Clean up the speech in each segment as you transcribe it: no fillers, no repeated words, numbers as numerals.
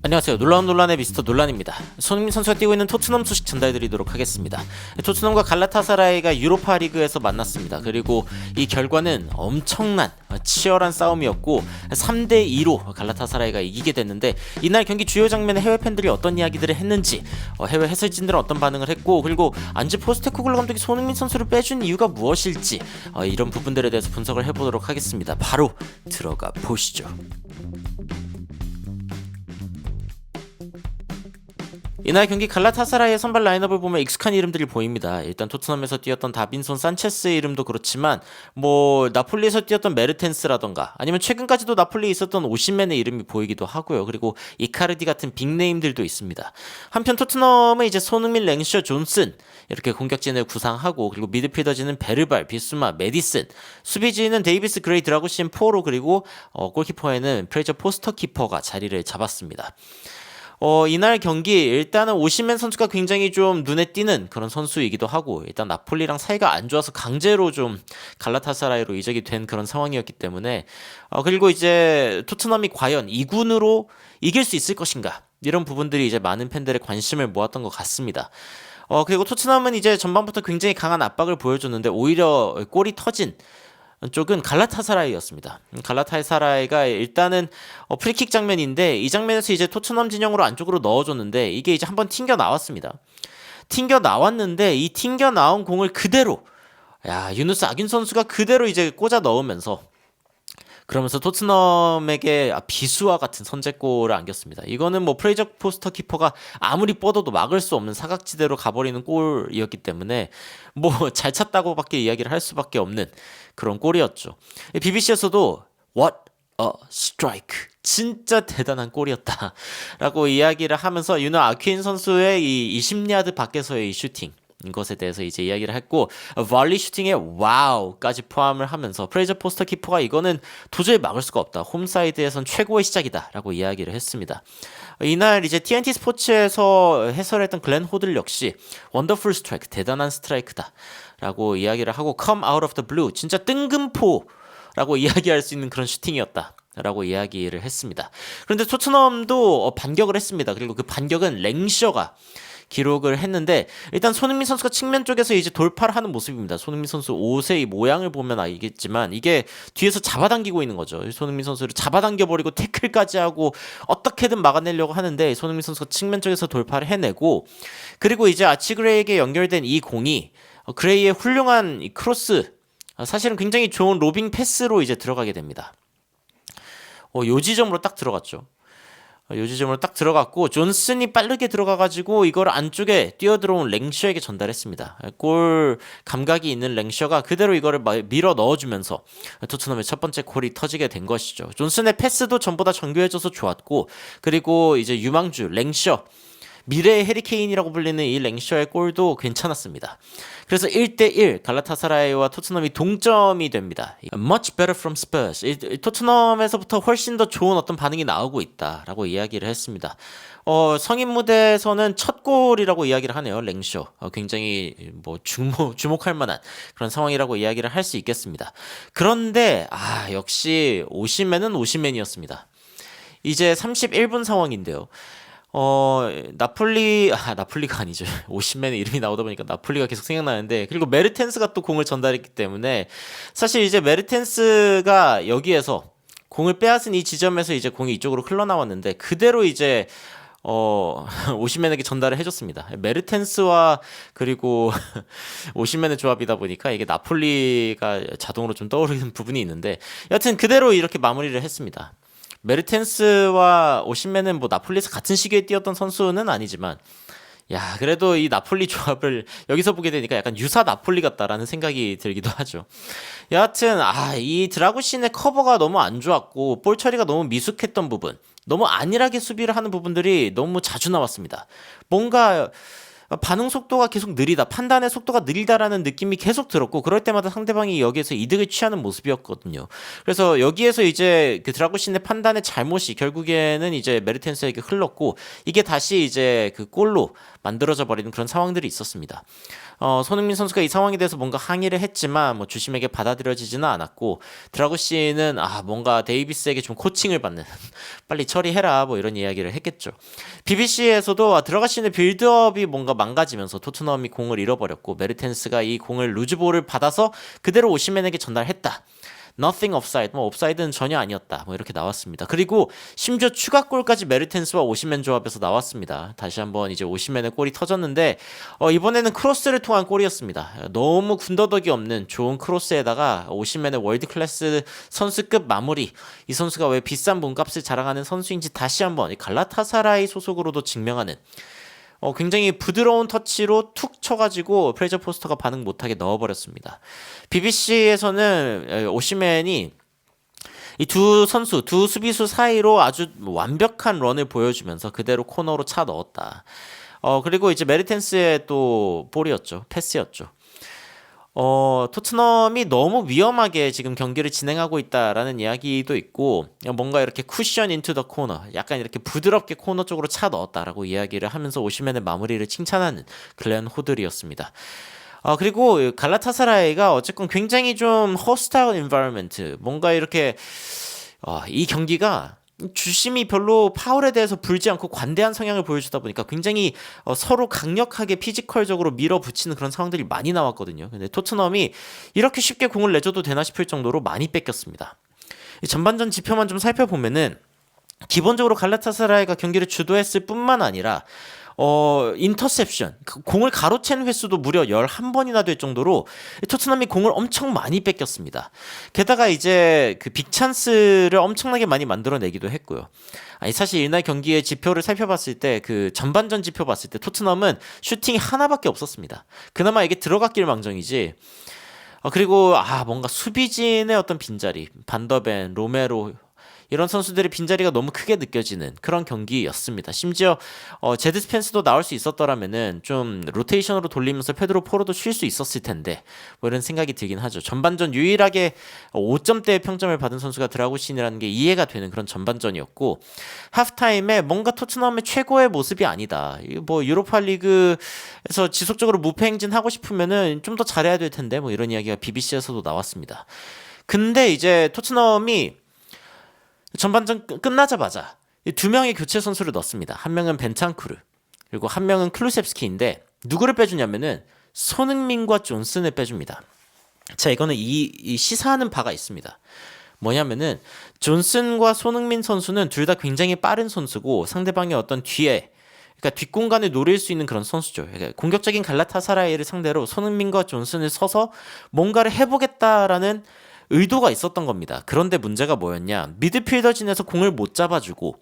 안녕하세요. 놀라운 논란의 미스터 논란입니다. 손흥민 선수가 뛰고 있는 토트넘 소식 전달드리도록 하겠습니다. 토트넘과 갈라타사라이가 유로파 리그에서 만났습니다. 그리고 이 결과는 엄청난 치열한 싸움이었고 3대2로 갈라타사라이가 이기게 됐는데, 이날 경기 주요 장면에 해외 팬들이 어떤 이야기들을 했는지, 해외 해설진들은 어떤 반응을 했고, 그리고 안즈 포스테코글루 감독이 손흥민 선수를 빼준 이유가 무엇일지, 이런 부분들에 대해서 분석을 해보도록 하겠습니다. 바로 들어가 보시죠. 이날 경기 갈라타사라이의 선발 라인업을 보면 익숙한 이름들이 보입니다. 일단 토트넘에서 뛰었던 다빈손 산체스의 이름도 그렇지만, 나폴리에서 뛰었던 메르텐스라던가, 아니면 최근까지도 나폴리에 있었던 오시멘의 이름이 보이기도 하고요. 그리고 이카르디 같은 빅네임들도 있습니다. 한편 토트넘은 이제 손흥민, 랭셔, 존슨 이렇게 공격진을 구상하고, 그리고 미드필더진은 베르발, 비수마, 메디슨, 수비진은 데이비스, 그레이, 드라구신, 포로, 그리고 골키퍼에는 프레이저 포스터 키퍼가 자리를 잡았습니다. 이날 경기 일단은 오시멘 선수가 굉장히 좀 눈에 띄는 그런 선수이기도 하고, 일단 나폴리랑 사이가 안 좋아서 강제로 좀 갈라타사라이로 이적이 된 그런 상황이었기 때문에, 그리고 이제 토트넘이 과연 2군으로 이길 수 있을 것인가, 이런 부분들이 이제 많은 팬들의 관심을 모았던 것 같습니다. 그리고 토트넘은 이제 전반부터 굉장히 강한 압박을 보여줬는데, 오히려 골이 터진 쪽은 갈라타사라이였습니다. 갈라타사라이가 일단은 프리킥 장면인데, 이 장면에서 이제 토트넘 진영으로 안쪽으로 넣어줬는데, 이게 이제 한번 튕겨 나왔습니다. 튕겨 나왔는데 이 튕겨 나온 공을 그대로, 유누스 아균 선수가 그대로 이제 꽂아 넣으면서, 그러면서 토트넘에게 비수와 같은 선제골을 안겼습니다. 이거는 프레이저 포스터 키퍼가 아무리 뻗어도 막을 수 없는 사각지대로 가버리는 골이었기 때문에 잘 찼다고밖에 이야기를 할 수밖에 없는 그런 골이었죠. BBC에서도 What a strike, 진짜 대단한 골이었다라고 이야기를 하면서 유노 아퀸 선수의 이 20야드 밖에서의 이 슈팅, 이것에 대해서 이제 이야기를 했고, 발리 슈팅에 와우까지 포함을 하면서 프레이저 포스터 키퍼가 이거는 도저히 막을 수가 없다, 홈사이드에선 최고의 시작이다 라고 이야기를 했습니다. 이날 이제 TNT 스포츠에서 해설했던 글렌 호들 역시 원더풀 스트라이크, 대단한 스트라이크다 라고 이야기를 하고, come out of the blue, 진짜 뜬금포라고 이야기할 수 있는 그런 슈팅이었다 라고 이야기를 했습니다. 그런데 토트넘도 반격을 했습니다. 그리고 그 반격은 랭셔가 기록을 했는데, 일단 손흥민 선수가 측면 쪽에서 이제 돌파를 하는 모습입니다. 손흥민 선수 옷의 이 모양을 보면 알겠지만, 이게 뒤에서 잡아당기고 있는 거죠. 손흥민 선수를 잡아당겨버리고 태클까지 하고 어떻게든 막아내려고 하는데, 손흥민 선수가 측면 쪽에서 돌파를 해내고, 그리고 이제 아치그레이에게 연결된 이 공이 그레이의 훌륭한 이 크로스, 사실은 굉장히 좋은 로빙 패스로 이제 들어가게 됩니다. 요 지점으로 딱 들어갔죠. 요 지점으로 딱 들어갔고, 존슨이 빠르게 들어가가지고 이걸 안쪽에 뛰어들어온 랭셔에게 전달했습니다. 골 감각이 있는 랭셔가 그대로 이거를 밀어 넣어주면서 토트넘의 첫 번째 골이 터지게 된 것이죠. 존슨의 패스도 전보다 정교해져서 좋았고, 그리고 이제 유망주 랭셔, 미래의 해리케인이라고 불리는 이 랭셔의 골도 괜찮았습니다. 그래서 1대1 갈라타사라이와 토트넘이 동점이 됩니다. Much better from Spurs. 토트넘에서부터 훨씬 더 좋은 어떤 반응이 나오고 있다라고 이야기를 했습니다. 성인 무대에서는 첫 골이라고 이야기를 하네요. 랭셔. 굉장히 주목할 만한 그런 상황이라고 이야기를 할 수 있겠습니다. 그런데 역시 오시멘은 오시멘이었습니다. 이제 31분 상황인데요. 나폴리가 아니죠. 오시멘의 이름이 나오다 보니까 나폴리가 계속 생각나는데, 그리고 메르텐스가 또 공을 전달했기 때문에, 사실 이제 메르텐스가 여기에서 공을 빼앗은 이 지점에서 이제 공이 이쪽으로 흘러나왔는데, 그대로 이제 오시멘에게 전달을 해줬습니다. 메르텐스와 그리고 오시멘의 조합이다 보니까 이게 나폴리가 자동으로 좀 떠오르는 부분이 있는데, 여하튼 그대로 이렇게 마무리를 했습니다. 메르텐스와 오시멘은 나폴리에서 같은 시기에 뛰었던 선수는 아니지만, 그래도 이 나폴리 조합을 여기서 보게 되니까 약간 유사 나폴리 같다라는 생각이 들기도 하죠. 여하튼 이 드라구신의 커버가 너무 안 좋았고, 볼 처리가 너무 미숙했던 부분, 너무 안일하게 수비를 하는 부분들이 너무 자주 나왔습니다. 뭔가 반응 속도가 계속 느리다, 판단의 속도가 느리다라는 느낌이 계속 들었고 그럴 때마다 상대방이 여기에서 이득을 취하는 모습이었거든요. 그래서 여기에서 이제 그 드라구신의 판단의 잘못이 결국에는 이제 메르텐스에게 흘렀고 이게 다시 이제 그 골로 만들어져 버리는 그런 상황들이 있었습니다. 손흥민 선수가 이 상황에 대해서 뭔가 항의를 했지만 뭐 주심에게 받아들여지지는 않았고 드라구신은 뭔가 데이비스에게 좀 코칭을 받는 빨리 처리해라 뭐 이런 이야기를 했겠죠. BBC에서도 드라구신의 빌드업이 뭔가 망가지면서 토트넘이 공을 잃어버렸고 메르텐스가 이 공을 루즈볼을 받아서 그대로 오시멘에게 전달했다. Nothing offside, 뭐 옵사이드는 전혀 아니었다. 뭐 이렇게 나왔습니다. 그리고 심지어 추가골까지 메르텐스와 오시멘 조합에서 나왔습니다. 다시 한번 이제 오시멘의 골이 터졌는데 이번에는 크로스를 통한 골이었습니다. 너무 군더더기 없는 좋은 크로스에다가 오시멘의 월드 클래스 선수급 마무리. 이 선수가 왜 비싼 몸값을 자랑하는 선수인지 다시 한번 갈라타사라이 소속으로도 증명하는 굉장히 부드러운 터치로 툭 쳐가지고 프레저 포스터가 반응 못하게 넣어버렸습니다. BBC에서는 오시멘이 이 두 선수, 두 수비수 사이로 아주 완벽한 런을 보여주면서 그대로 코너로 차 넣었다. 그리고 이제 메르텐스의 또 볼이었죠. 패스였죠. 토트넘이 너무 위험하게 지금 경기를 진행하고 있다라는 이야기도 있고 뭔가 이렇게 쿠션 인투 더 코너 약간 이렇게 부드럽게 코너 쪽으로 차 넣었다라고 이야기를 하면서 오시멘의 마무리를 칭찬하는 글렌 호들이었습니다. 그리고 갈라타사라이가 어쨌건 굉장히 좀 허스타일 인바이러먼트 뭔가 이렇게 이 경기가 주심이 별로 파울에 대해서 불지 않고 관대한 성향을 보여주다 보니까 굉장히 서로 강력하게 피지컬적으로 밀어붙이는 그런 상황들이 많이 나왔거든요. 근데 토트넘이 이렇게 쉽게 공을 내줘도 되나 싶을 정도로 많이 뺏겼습니다. 전반전 지표만 좀 살펴보면은 기본적으로 갈라타사라이가 경기를 주도했을 뿐만 아니라 인터셉션, 공을 가로챈 횟수도 무려 11번이나 될 정도로 토트넘이 공을 엄청 많이 뺏겼습니다. 게다가 이제 그 빅찬스를 엄청나게 많이 만들어내기도 했고요. 사실 이날 경기의 지표를 살펴봤을 때 그 전반전 지표 봤을 때 토트넘은 슈팅이 하나밖에 없었습니다. 그나마 이게 들어갔길 망정이지. 그리고 뭔가 수비진의 어떤 빈자리, 반더벤, 로메로 이런 선수들의 빈자리가 너무 크게 느껴지는 그런 경기였습니다. 심지어 제드 스펜스도 나올 수 있었더라면은 좀 로테이션으로 돌리면서 페드로 포로도 쉴 수 있었을 텐데 뭐 이런 생각이 들긴 하죠. 전반전 유일하게 5점대의 평점을 받은 선수가 드라구신이라는 게 이해가 되는 그런 전반전이었고 하프타임에 뭔가 토트넘의 최고의 모습이 아니다. 뭐 유로파리그에서 지속적으로 무패 행진하고 싶으면은 좀 더 잘해야 될 텐데 뭐 이런 이야기가 BBC에서도 나왔습니다. 근데 이제 토트넘이 전반전 끝나자마자 두 명의 교체 선수를 넣습니다. 한 명은 벤탄쿠르 그리고 한 명은 클루셉스키인데 누구를 빼주냐면은 손흥민과 존슨을 빼줍니다. 자, 이거는 이 시사하는 바가 있습니다. 뭐냐면은 존슨과 손흥민 선수는 둘 다 굉장히 빠른 선수고 상대방의 어떤 그러니까 뒷공간을 노릴 수 있는 그런 선수죠. 그러니까 공격적인 갈라타사라이를 상대로 손흥민과 존슨을 서서 뭔가를 해보겠다라는 의도가 있었던 겁니다. 그런데 문제가 뭐였냐? 미드필더진에서 공을 못 잡아주고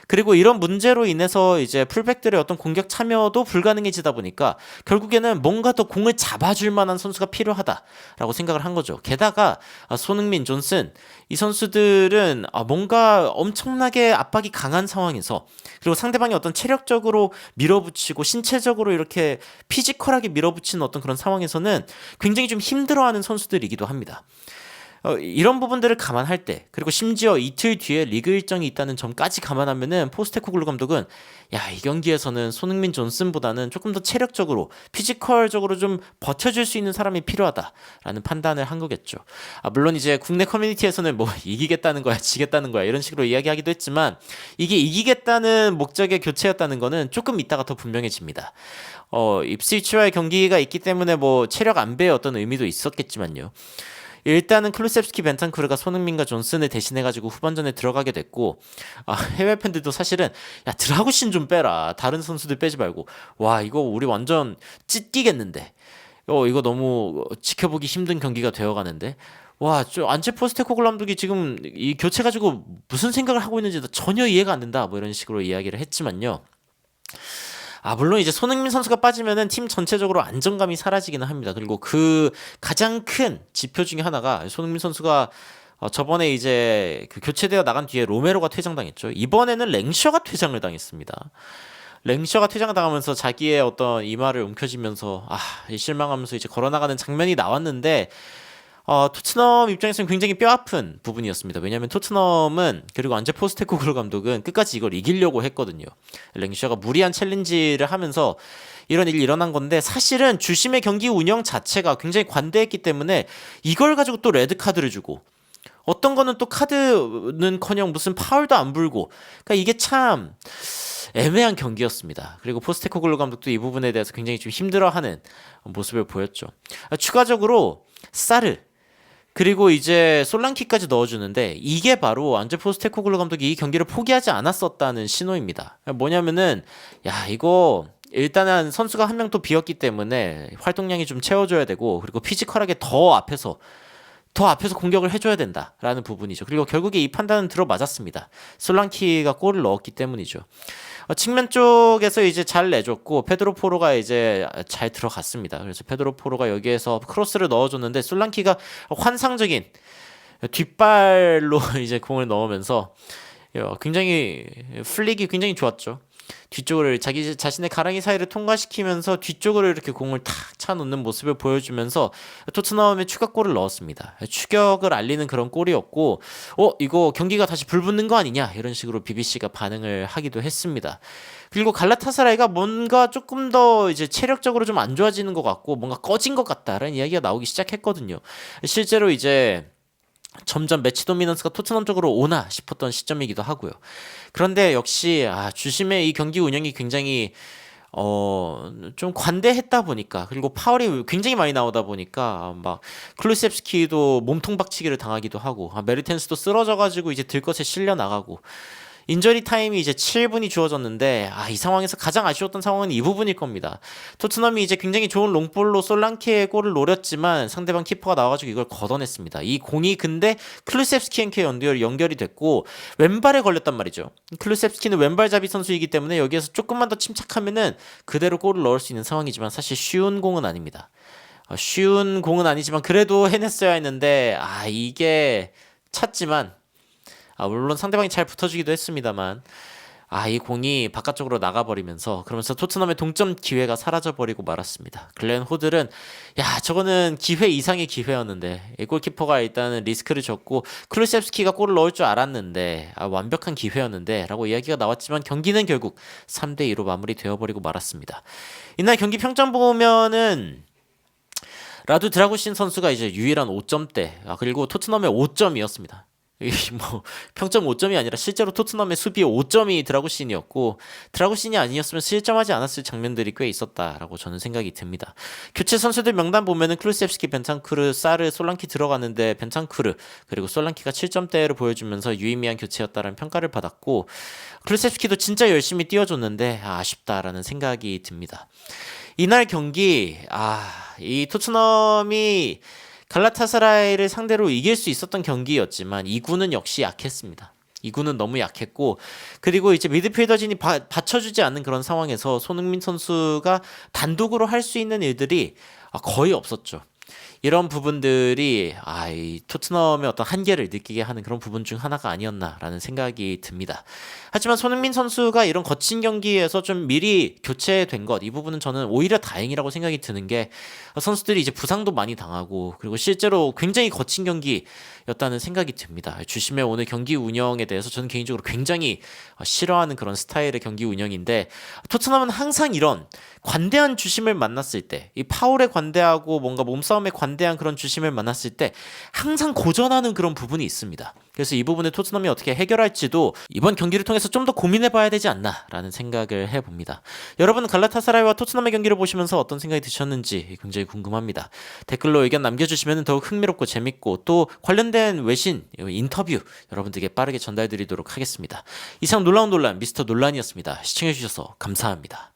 그리고 이런 문제로 인해서 이제 풀백들의 어떤 공격 참여도 불가능해지다 보니까 결국에는 뭔가 더 공을 잡아줄 만한 선수가 필요하다라고 생각을 한 거죠. 게다가 손흥민, 존슨 이 선수들은 뭔가 엄청나게 압박이 강한 상황에서 그리고 상대방이 어떤 체력적으로 밀어붙이고 신체적으로 이렇게 피지컬하게 밀어붙이는 어떤 그런 상황에서는 굉장히 좀 힘들어하는 선수들이기도 합니다. 이런 부분들을 감안할 때 그리고 심지어 이틀 뒤에 리그 일정이 있다는 점까지 감안하면은 포스테코글루 감독은 이 경기에서는 손흥민 존슨보다는 조금 더 체력적으로 피지컬적으로 좀 버텨줄 수 있는 사람이 필요하다라는 판단을 한 거겠죠. 물론 이제 국내 커뮤니티에서는 뭐 이기겠다는 거야 지겠다는 거야 이런 식으로 이야기하기도 했지만 이게 이기겠다는 목적의 교체였다는 거는 조금 이따가 더 분명해집니다. 입스위치와의 경기가 있기 때문에 뭐 체력 안배의 어떤 의미도 있었겠지만요. 일단은 클루셉스키, 벤탄쿠르가 손흥민과 존슨을 대신해가지고 후반전에 들어가게 됐고 해외 팬들도 사실은 드라구신 좀 빼라 다른 선수들 빼지 말고 와 이거 우리 완전 찢기겠는데 이거 너무 지켜보기 힘든 경기가 되어가는데 안체 포스테코글루 감독이 지금 이 교체 가지고 무슨 생각을 하고 있는지 전혀 이해가 안 된다 뭐 이런 식으로 이야기를 했지만요. 물론 이제 손흥민 선수가 빠지면은 팀 전체적으로 안정감이 사라지기는 합니다. 그리고 그 가장 큰 지표 중에 하나가 손흥민 선수가 저번에 이제 그 교체되어 나간 뒤에 로메로가 퇴장당했죠. 이번에는 랭셔가 퇴장을 당했습니다. 랭셔가 퇴장당하면서 자기의 어떤 이마를 움켜쥐면서 실망하면서 이제 걸어나가는 장면이 나왔는데 토트넘 입장에서는 굉장히 뼈아픈 부분이었습니다. 왜냐하면 토트넘은 그리고 안제 포스테코글루 감독은 끝까지 이걸 이기려고 했거든요. 랭셔가 무리한 챌린지를 하면서 이런 일이 일어난 건데 사실은 주심의 경기 운영 자체가 굉장히 관대했기 때문에 이걸 가지고 또 레드카드를 주고 어떤 거는 또 카드는커녕 무슨 파울도 안 불고 그러니까 이게 참 애매한 경기였습니다. 그리고 포스테코글루 감독도 이 부분에 대해서 굉장히 좀 힘들어하는 모습을 보였죠. 추가적으로 사르 그리고 이제 솔랑키까지 넣어주는데 이게 바로 안제 포스테코글루 감독이 이 경기를 포기하지 않았었다는 신호입니다. 뭐냐면은 이거 일단은 선수가 한 명 또 비었기 때문에 활동량이 좀 채워줘야 되고 그리고 피지컬하게 더 앞에서 공격을 해줘야 된다라는 부분이죠. 그리고 결국에 이 판단은 들어맞았습니다. 솔랑키가 골을 넣었기 때문이죠. 측면 쪽에서 이제 잘 내줬고 페드로 포로가 이제 잘 들어갔습니다. 그래서 페드로 포로가 여기에서 크로스를 넣어줬는데 솔랑키가 환상적인 뒷발로 이제 공을 넣으면서 굉장히 플릭이 굉장히 좋았죠. 뒤쪽으로 자기 자신의 가랑이 사이를 통과시키면서 뒤쪽으로 이렇게 공을 탁 차놓는 모습을 보여주면서 토트넘의 추가골을 넣었습니다. 추격을 알리는 그런 골이었고 이거 경기가 다시 불붙는 거 아니냐 이런 식으로 BBC가 반응을 하기도 했습니다. 그리고 갈라타사라이가 뭔가 조금 더 이제 체력적으로 좀 안 좋아지는 것 같고 뭔가 꺼진 것 같다라는 이야기가 나오기 시작했거든요. 실제로 이제 점점 매치 도미넌스가 토트넘 쪽으로 오나 싶었던 시점이기도 하고요. 그런데 역시 주심의 이 경기 운영이 굉장히 좀 관대했다 보니까 그리고 파울이 굉장히 많이 나오다 보니까 막 클루셉스키도 몸통 박치기를 당하기도 하고 메르텐스도 쓰러져가지고 이제 들것에 실려 나가고 인저리 타임이 이제 7분이 주어졌는데 이 상황에서 가장 아쉬웠던 상황은 이 부분일 겁니다. 토트넘이 이제 굉장히 좋은 롱볼로 솔랑케의 골을 노렸지만 상대방 키퍼가 나와가지고 이걸 걷어냈습니다. 이 공이 근데 클루셉스키한테 연결이 됐고 왼발에 걸렸단 말이죠. 클루셉스키는 왼발잡이 선수이기 때문에 여기에서 조금만 더 침착하면은 그대로 골을 넣을 수 있는 상황이지만 사실 쉬운 공은 아닙니다. 쉬운 공은 아니지만 그래도 해냈어야 했는데 이게 찼지만 물론 상대방이 잘 붙어주기도 했습니다만 이 공이 바깥쪽으로 나가버리면서 그러면서 토트넘의 동점 기회가 사라져버리고 말았습니다. 글렌 호들은 저거는 기회 이상의 기회였는데 골키퍼가 일단은 리스크를 줬고 클루셉스키가 골을 넣을 줄 알았는데 완벽한 기회였는데 라고 이야기가 나왔지만 경기는 결국 3대2로 마무리되어버리고 말았습니다. 이날 경기 평점 보면은 라두 드라구신 선수가 이제 유일한 5점대 그리고 토트넘의 5점이었습니다. 뭐 평점 5점이 아니라 실제로 토트넘의 수비에 5점이 드라구신이었고 드라구신이 아니었으면 실점하지 않았을 장면들이 꽤 있었다라고 저는 생각이 듭니다. 교체 선수들 명단 보면은 클루셉스키, 벤탄쿠르, 사르, 솔랑키 들어갔는데 벤탄쿠르 그리고 솔랑키가 7점대를 보여주면서 유의미한 교체였다라는 평가를 받았고 클루셉스키도 진짜 열심히 뛰어줬는데 아쉽다라는 생각이 듭니다. 이날 경기 이 토트넘이 갈라타사라이를 상대로 이길 수 있었던 경기였지만 2구는 역시 약했습니다. 2구는 너무 약했고 그리고 이제 미드필더진이 받쳐주지 않는 그런 상황에서 손흥민 선수가 단독으로 할 수 있는 일들이 거의 없었죠. 이런 부분들이 이 토트넘의 어떤 한계를 느끼게 하는 그런 부분 중 하나가 아니었나라는 생각이 듭니다. 하지만 손흥민 선수가 이런 거친 경기에서 좀 미리 교체된 것, 이 부분은 저는 오히려 다행이라고 생각이 드는 게 선수들이 이제 부상도 많이 당하고 그리고 실제로 굉장히 거친 경기였다는 생각이 듭니다. 주심의 오늘 경기 운영에 대해서 저는 개인적으로 굉장히 싫어하는 그런 스타일의 경기 운영인데 토트넘은 항상 이런 관대한 주심을 만났을 때 이 파울에 관대하고 뭔가 몸싸움에 관대한 그런 주심을 만났을 때 항상 고전하는 그런 부분이 있습니다. 그래서 이 부분을 토트넘이 어떻게 해결할지도 이번 경기를 통해서 좀 더 고민해봐야 되지 않나라는 생각을 해봅니다. 여러분은 갈라타사라이와 토트넘의 경기를 보시면서 어떤 생각이 드셨는지 굉장히 궁금합니다. 댓글로 의견 남겨주시면 더욱 흥미롭고 재밌고 또 관련된 외신, 인터뷰 여러분들에게 빠르게 전달드리도록 하겠습니다. 이상 놀라운 논란 미스터 논란이었습니다. 시청해주셔서 감사합니다.